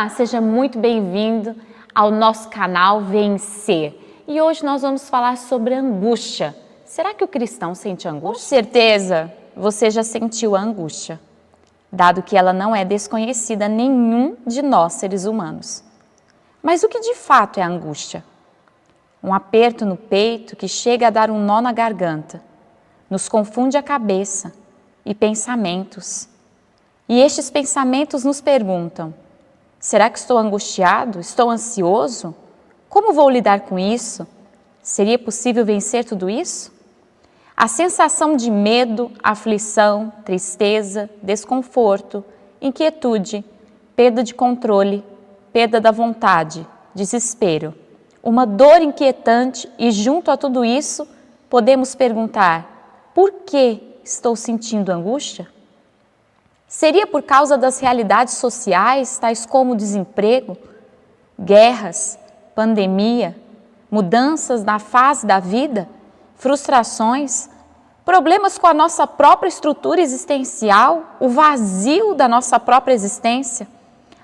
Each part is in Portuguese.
Olá, seja muito bem-vindo ao nosso canal Vencer. E hoje nós vamos falar sobre angústia. Será que o cristão sente angústia? Com certeza você já sentiu a angústia, dado que ela não é desconhecida a nenhum de nós seres humanos. Mas o que de fato é a angústia? Um aperto no peito que chega a dar um nó na garganta, nos confunde a cabeça e pensamentos. E estes pensamentos nos perguntam: será que estou angustiado? Estou ansioso? Como vou lidar com isso? Seria possível vencer tudo isso? A sensação de medo, aflição, tristeza, desconforto, inquietude, perda de controle, perda da vontade, desespero, uma dor inquietante e junto a tudo isso podemos perguntar: por que estou sentindo angústia? Seria por causa das realidades sociais, tais como desemprego, guerras, pandemia, mudanças na fase da vida, frustrações, problemas com a nossa própria estrutura existencial, o vazio da nossa própria existência?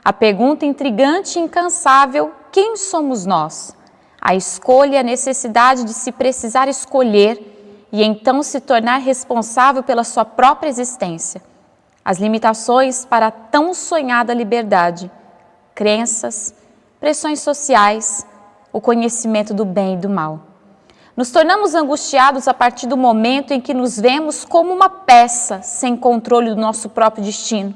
A pergunta intrigante e incansável: quem somos nós? A escolha e a necessidade de se precisar escolher e então se tornar responsável pela sua própria existência. As limitações para a tão sonhada liberdade, crenças, pressões sociais, o conhecimento do bem e do mal. Nos tornamos angustiados a partir do momento em que nos vemos como uma peça sem controle do nosso próprio destino.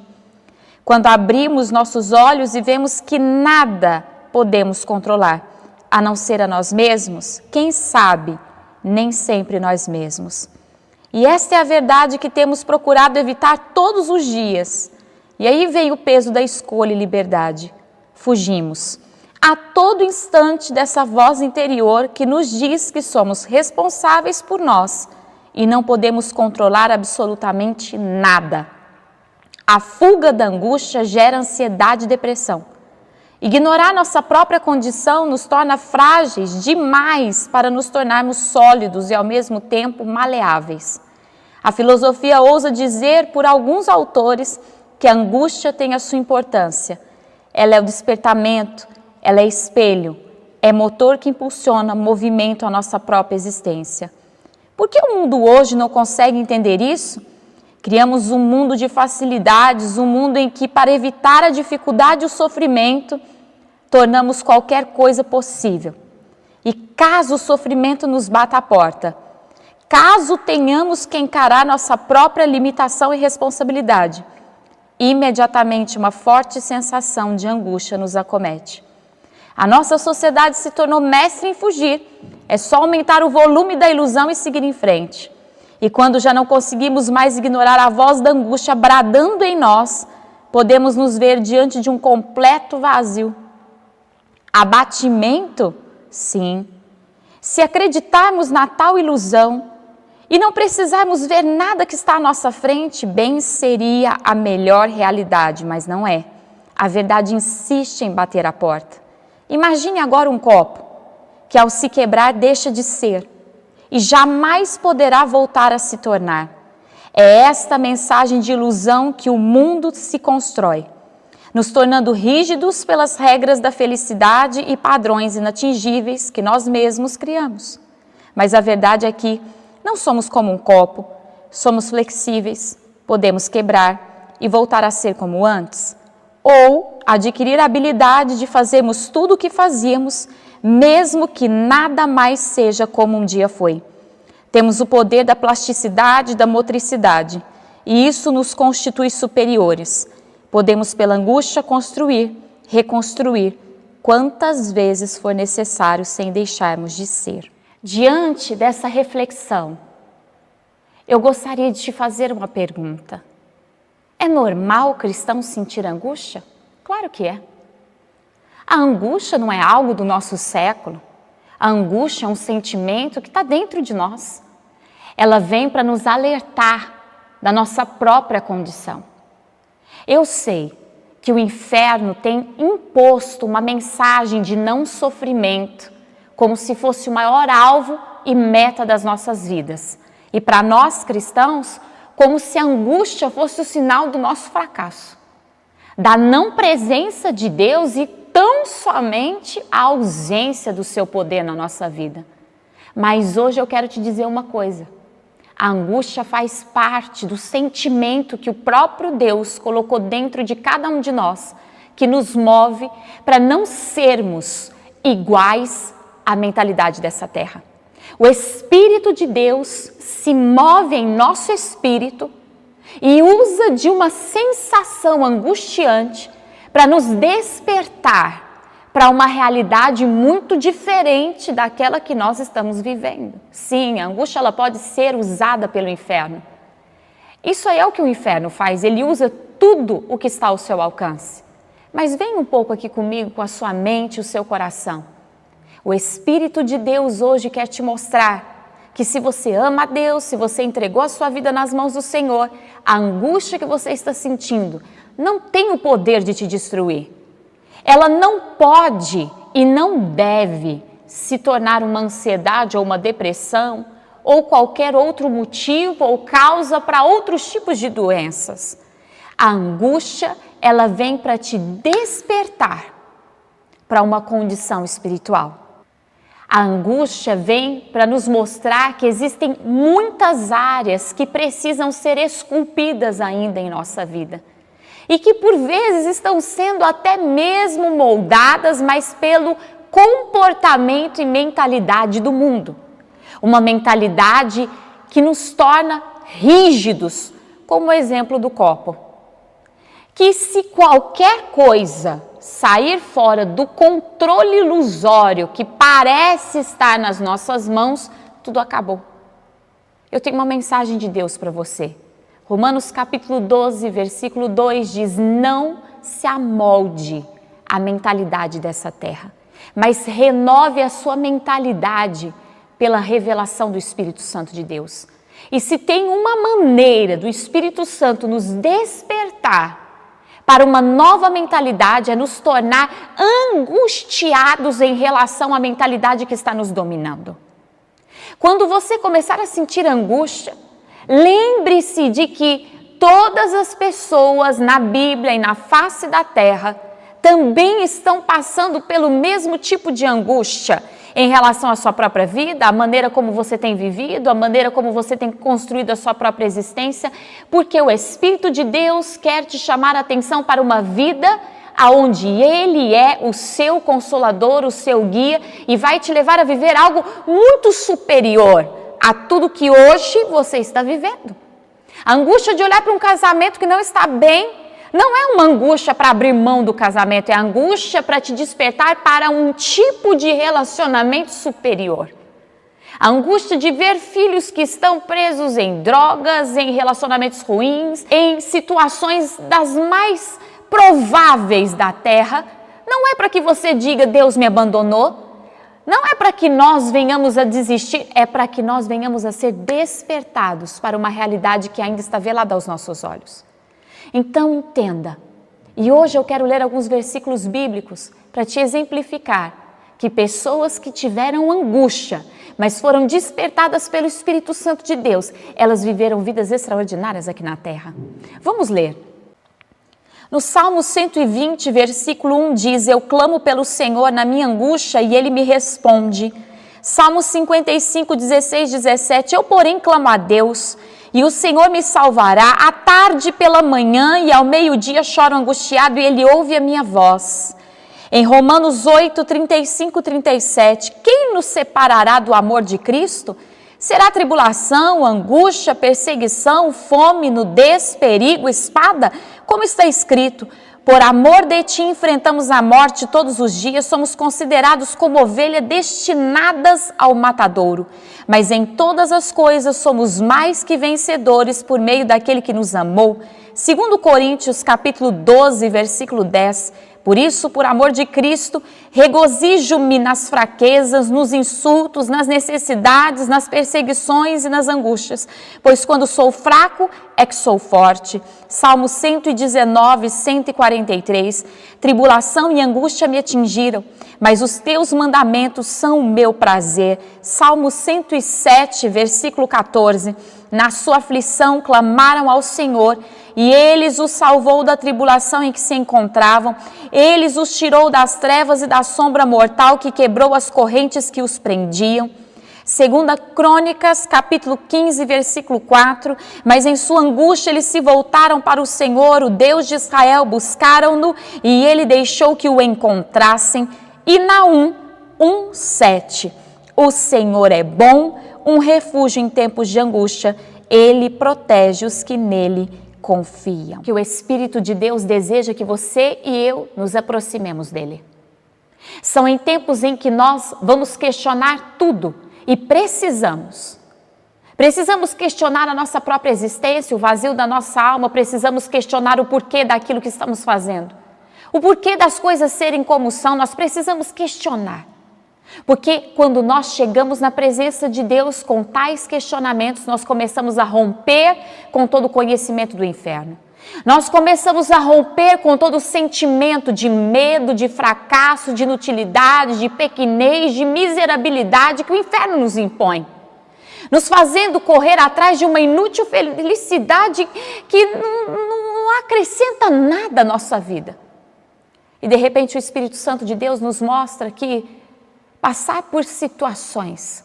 Quando abrimos nossos olhos e vemos que nada podemos controlar, a não ser a nós mesmos, quem sabe, nem sempre nós mesmos. E esta é a verdade que temos procurado evitar todos os dias. E aí vem o peso da escolha e liberdade. Fugimos a todo instante dessa voz interior que nos diz que somos responsáveis por nós e não podemos controlar absolutamente nada. A fuga da angústia gera ansiedade e depressão. Ignorar nossa própria condição nos torna frágeis demais para nos tornarmos sólidos e ao mesmo tempo maleáveis. A filosofia ousa dizer por alguns autores que a angústia tem a sua importância. Ela é o despertamento, ela é espelho, é motor que impulsiona movimento à nossa própria existência. Por que o mundo hoje não consegue entender isso? Criamos um mundo de facilidades, um mundo em que, para evitar a dificuldade e o sofrimento, tornamos qualquer coisa possível. E caso o sofrimento nos bata à porta, caso tenhamos que encarar nossa própria limitação e responsabilidade, imediatamente uma forte sensação de angústia nos acomete. A nossa sociedade se tornou mestre em fugir. É só aumentar o volume da ilusão e seguir em frente. E quando já não conseguimos mais ignorar a voz da angústia bradando em nós, podemos nos ver diante de um completo vazio. Abatimento? Sim. Se acreditarmos na tal ilusão e não precisarmos ver nada que está à nossa frente, bem seria a melhor realidade, mas não é. A verdade insiste em bater à porta. Imagine agora um copo que, ao se quebrar, deixa de ser e jamais poderá voltar a se tornar. É esta mensagem de ilusão que o mundo se constrói, nos tornando rígidos pelas regras da felicidade e padrões inatingíveis que nós mesmos criamos. Mas a verdade é que não somos como um copo, somos flexíveis, podemos quebrar e voltar a ser como antes, ou adquirir a habilidade de fazermos tudo o que fazíamos, mesmo que nada mais seja como um dia foi. Temos o poder da plasticidade e da motricidade, e isso nos constitui superiores. Podemos, pela angústia, construir, reconstruir, quantas vezes for necessário sem deixarmos de ser. Diante dessa reflexão, eu gostaria de te fazer uma pergunta. É normal o cristão sentir angústia? Claro que é. A angústia não é algo do nosso século. A angústia é um sentimento que está dentro de nós. Ela vem para nos alertar da nossa própria condição. Eu sei que o inferno tem imposto uma mensagem de não sofrimento, como se fosse o maior alvo e meta das nossas vidas. E para nós cristãos, como se a angústia fosse o sinal do nosso fracasso. da não presença de Deus e tão somente a ausência do seu poder na nossa vida. Mas hoje eu quero te dizer uma coisa. A angústia faz parte do sentimento que o próprio Deus colocou dentro de cada um de nós, que nos move para não sermos iguais à mentalidade dessa terra. O Espírito de Deus se move em nosso espírito e usa de uma sensação angustiante para nos despertar para uma realidade muito diferente daquela que nós estamos vivendo. Sim, a angústia ela pode ser usada pelo inferno. Isso aí é o que o inferno faz, ele usa tudo o que está ao seu alcance. Mas vem um pouco aqui comigo com a sua mente e o seu coração. O Espírito de Deus hoje quer te mostrar que se você ama a Deus, se você entregou a sua vida nas mãos do Senhor, a angústia que você está sentindo não tem o poder de te destruir. Ela não pode e não deve se tornar uma ansiedade ou uma depressão ou qualquer outro motivo ou causa para outros tipos de doenças. A angústia, ela vem para te despertar para uma condição espiritual. A angústia vem para nos mostrar que existem muitas áreas que precisam ser esculpidas ainda em nossa vida. E que por vezes estão sendo até mesmo moldadas, mas pelo comportamento e mentalidade do mundo. Uma mentalidade que nos torna rígidos, como o exemplo do copo. Que se qualquer coisa sair fora do controle ilusório que parece estar nas nossas mãos, tudo acabou. Eu tenho uma mensagem de Deus para você. Romanos capítulo 12, versículo 2 diz: não se amolde à mentalidade dessa terra, mas renove a sua mentalidade pela revelação do Espírito Santo de Deus. E se tem uma maneira do Espírito Santo nos despertar para uma nova mentalidade, é nos tornar angustiados em relação à mentalidade que está nos dominando. Quando você começar a sentir angústia, lembre-se de que todas as pessoas na Bíblia e na face da terra também estão passando pelo mesmo tipo de angústia em relação à sua própria vida, a maneira como você tem vivido, a maneira como você tem construído a sua própria existência, porque o Espírito de Deus quer te chamar a atenção para uma vida onde Ele é o seu consolador, o seu guia e vai te levar a viver algo muito superior a tudo que hoje você está vivendo. A angústia de olhar para um casamento que não está bem, não é uma angústia para abrir mão do casamento, é a angústia para te despertar para um tipo de relacionamento superior. A angústia de ver filhos que estão presos em drogas, em relacionamentos ruins, em situações das mais prováveis da terra, não é para que você diga Deus me abandonou, não é para que nós venhamos a desistir, é para que nós venhamos a ser despertados para uma realidade que ainda está velada aos nossos olhos. Então entenda, e hoje eu quero ler alguns versículos bíblicos para te exemplificar que pessoas que tiveram angústia, mas foram despertadas pelo Espírito Santo de Deus, elas viveram vidas extraordinárias aqui na terra. Vamos ler. No Salmo 120, versículo 1 diz: eu clamo pelo Senhor na minha angústia e Ele me responde. Salmo 55, 16, 17, eu porém clamo a Deus e o Senhor me salvará. À tarde pela manhã e ao meio-dia choro angustiado e Ele ouve a minha voz. Em Romanos 8, 35, 37, quem nos separará do amor de Cristo? Será tribulação, angústia, perseguição, fome, nudez, perigo, espada? Como está escrito, por amor de ti enfrentamos a morte todos os dias, somos considerados como ovelhas destinadas ao matadouro. Mas em todas as coisas somos mais que vencedores por meio daquele que nos amou. 2 Coríntios capítulo 12, versículo 10. Por isso, por amor de Cristo, regozijo-me nas fraquezas, nos insultos, nas necessidades, nas perseguições e nas angústias, pois quando sou fraco é que sou forte. Salmo 119, 143, tribulação e angústia me atingiram, mas os teus mandamentos são o meu prazer. Salmo 107, versículo 14, na sua aflição clamaram ao Senhor e eles os salvou da tribulação em que se encontravam, eles os tirou das trevas e da sombra mortal que quebrou as correntes que os prendiam. 2 Crônicas, capítulo 15, versículo 4, mas em sua angústia eles se voltaram para o Senhor, o Deus de Israel, buscaram-no e ele deixou que o encontrassem. E Naum 1:7, o Senhor é bom, um refúgio em tempos de angústia, ele protege os que nele confiam. Que o Espírito de Deus deseja que você e eu nos aproximemos dele. São em tempos em que nós vamos questionar tudo e precisamos questionar a nossa própria existência, o vazio da nossa alma, precisamos questionar o porquê daquilo que estamos fazendo. O porquê das coisas serem como são, nós precisamos questionar. Porque quando nós chegamos na presença de Deus com tais questionamentos, nós começamos a romper com todo o conhecimento do inferno. Nós começamos a romper com todo o sentimento de medo, de fracasso, de inutilidade, de pequenez, de miserabilidade que o inferno nos impõe. Nos fazendo correr atrás de uma inútil felicidade que não acrescenta nada à nossa vida. E de repente o Espírito Santo de Deus nos mostra que passar por situações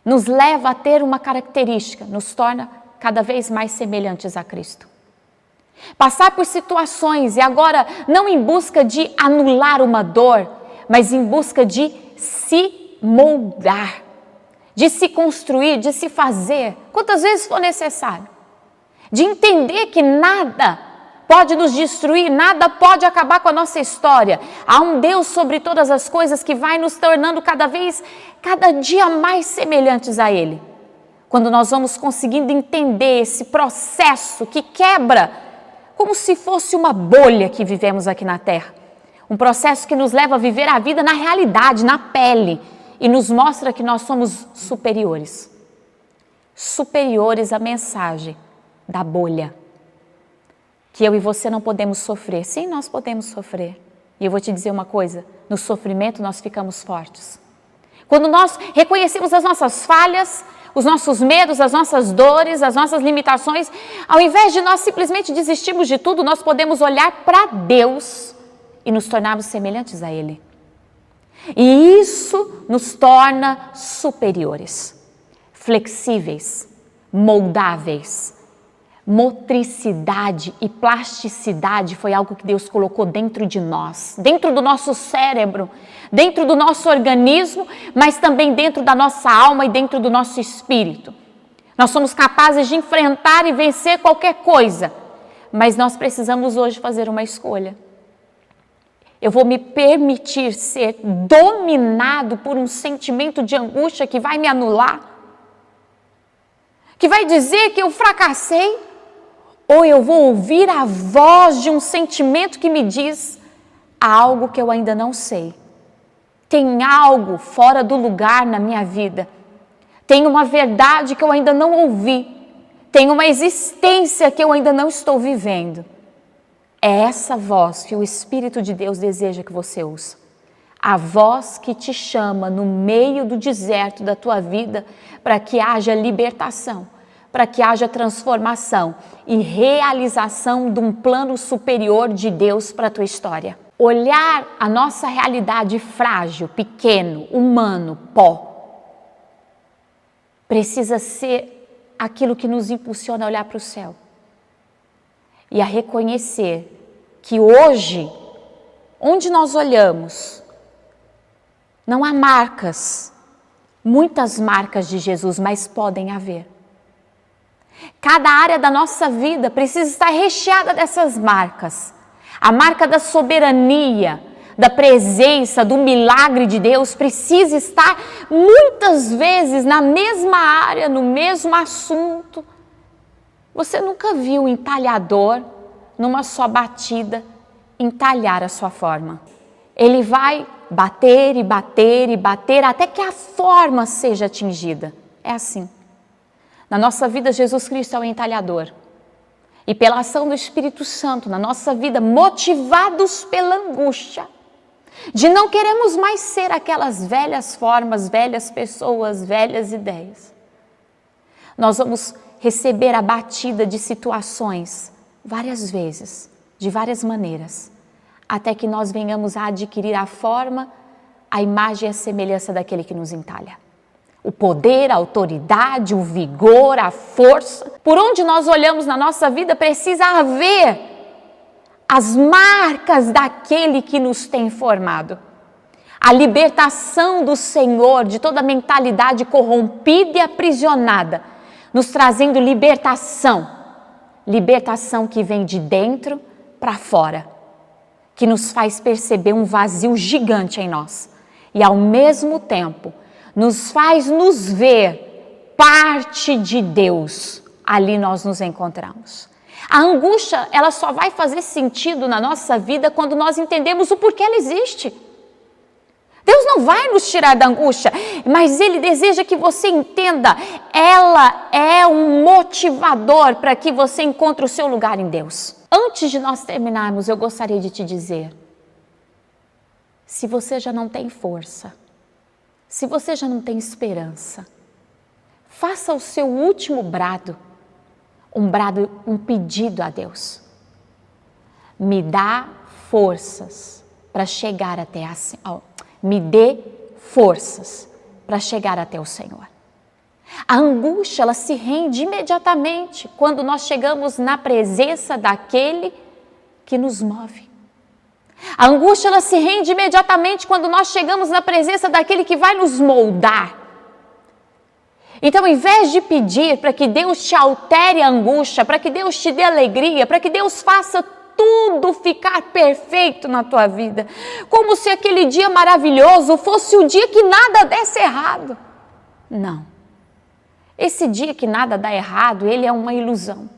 nos leva a ter uma característica, nos torna cada vez mais semelhantes a Cristo. Passar por situações e agora não em busca de anular uma dor, mas em busca de se moldar, de se construir, de se fazer, quantas vezes for necessário. De entender que nada pode nos destruir, nada pode acabar com a nossa história. Há um Deus sobre todas as coisas que vai nos tornando cada dia mais semelhantes a Ele. Quando nós vamos conseguindo entender esse processo que quebra como se fosse uma bolha que vivemos aqui na Terra. Um processo que nos leva a viver a vida na realidade, na pele, e nos mostra que nós somos superiores. Superiores à mensagem da bolha. Que eu e você não podemos sofrer. Sim, nós podemos sofrer. E eu vou te dizer uma coisa, no sofrimento nós ficamos fortes. Quando nós reconhecemos as nossas falhas, os nossos medos, as nossas dores, as nossas limitações, ao invés de nós simplesmente desistirmos de tudo, nós podemos olhar para Deus e nos tornarmos semelhantes a Ele. E isso nos torna superiores, flexíveis, moldáveis. Motricidade e plasticidade foi algo que Deus colocou dentro de nós, dentro do nosso cérebro, dentro do nosso organismo, mas também dentro da nossa alma e dentro do nosso espírito. Nós somos capazes de enfrentar e vencer qualquer coisa, mas nós precisamos hoje fazer uma escolha. Eu vou me permitir ser dominado por um sentimento de angústia que vai me anular, que vai dizer que eu fracassei, ou eu vou ouvir a voz de um sentimento que me diz há algo que eu ainda não sei. Tem algo fora do lugar na minha vida. Tem uma verdade que eu ainda não ouvi. Tem uma existência que eu ainda não estou vivendo. É essa voz que o Espírito de Deus deseja que você ouça. A voz que te chama no meio do deserto da tua vida para que haja libertação, para que haja transformação e realização de um plano superior de Deus para a tua história. Olhar a nossa realidade frágil, pequeno, humano, pó, precisa ser aquilo que nos impulsiona a olhar para o céu e a reconhecer que hoje, onde nós olhamos, não há marcas, muitas marcas de Jesus, mas podem haver. Cada área da nossa vida precisa estar recheada dessas marcas. A marca da soberania, da presença, do milagre de Deus precisa estar muitas vezes na mesma área, no mesmo assunto. Você nunca viu um entalhador, numa só batida, entalhar a sua forma. Ele vai bater e bater e bater até que a forma seja atingida. É assim. Na nossa vida, Jesus Cristo é o entalhador. E pela ação do Espírito Santo na nossa vida, motivados pela angústia, de não queremos mais ser aquelas velhas formas, velhas pessoas, velhas ideias. Nós vamos receber a batida de situações várias vezes, de várias maneiras, até que nós venhamos a adquirir a forma, a imagem e a semelhança daquele que nos entalha. O poder, a autoridade, o vigor, a força. Por onde nós olhamos na nossa vida, precisa haver as marcas daquele que nos tem formado. A libertação do Senhor de toda mentalidade corrompida e aprisionada, nos trazendo libertação. Libertação que vem de dentro para fora, que nos faz perceber um vazio gigante em nós e, ao mesmo tempo, nos faz nos ver parte de Deus. Ali nós nos encontramos. A angústia, ela só vai fazer sentido na nossa vida quando nós entendemos o porquê ela existe. Deus não vai nos tirar da angústia, mas Ele deseja que você entenda, ela é um motivador para que você encontre o seu lugar em Deus. Antes de nós terminarmos, eu gostaria de te dizer, se você já não tem força, se você já não tem esperança, faça o seu último brado, um pedido a Deus. Me dá forças para chegar até me dê forças para chegar até o Senhor. A angústia, ela se rende imediatamente quando nós chegamos na presença daquele que nos move. A angústia, ela se rende imediatamente quando nós chegamos na presença daquele que vai nos moldar. Então, ao invés de pedir para que Deus te altere a angústia, para que Deus te dê alegria, para que Deus faça tudo ficar perfeito na tua vida, como se aquele dia maravilhoso fosse o dia que nada desse errado. Não. Esse dia que nada dá errado, ele é uma ilusão.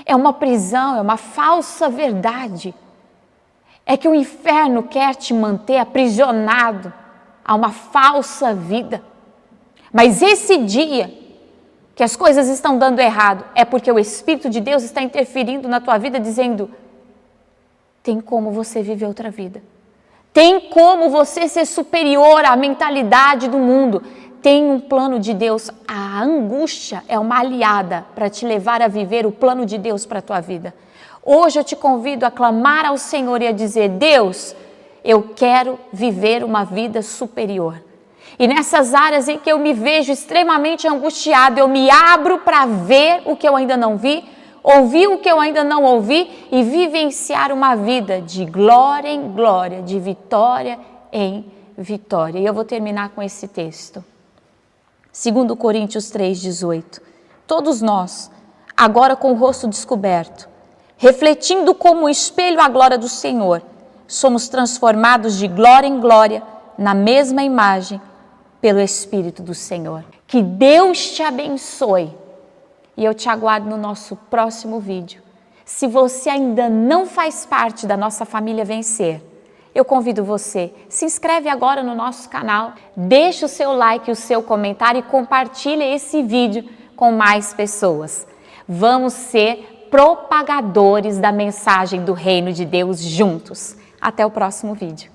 É uma prisão, é uma falsa verdade. É que o inferno quer te manter aprisionado a uma falsa vida. Mas esse dia que as coisas estão dando errado, é porque o Espírito de Deus está interferindo na tua vida, dizendo, tem como você viver outra vida. Tem como você ser superior à mentalidade do mundo. Tem um plano de Deus. A angústia é uma aliada para te levar a viver o plano de Deus para a tua vida. Hoje eu te convido a clamar ao Senhor e a dizer, Deus, eu quero viver uma vida superior. E nessas áreas em que eu me vejo extremamente angustiado, eu me abro para ver o que eu ainda não vi, ouvir o que eu ainda não ouvi e vivenciar uma vida de glória em glória, de vitória em vitória. E eu vou terminar com esse texto. 2 Coríntios 3,18. Todos nós, agora com o rosto descoberto, refletindo como um espelho a glória do Senhor, somos transformados de glória em glória na mesma imagem pelo Espírito do Senhor. Que Deus te abençoe e eu te aguardo no nosso próximo vídeo. Se você ainda não faz parte da nossa família Vencer, eu convido você, se inscreve agora no nosso canal, deixa o seu like, o seu comentário e compartilha esse vídeo com mais pessoas. Vamos ser propagadores da mensagem do Reino de Deus juntos. Até o próximo vídeo.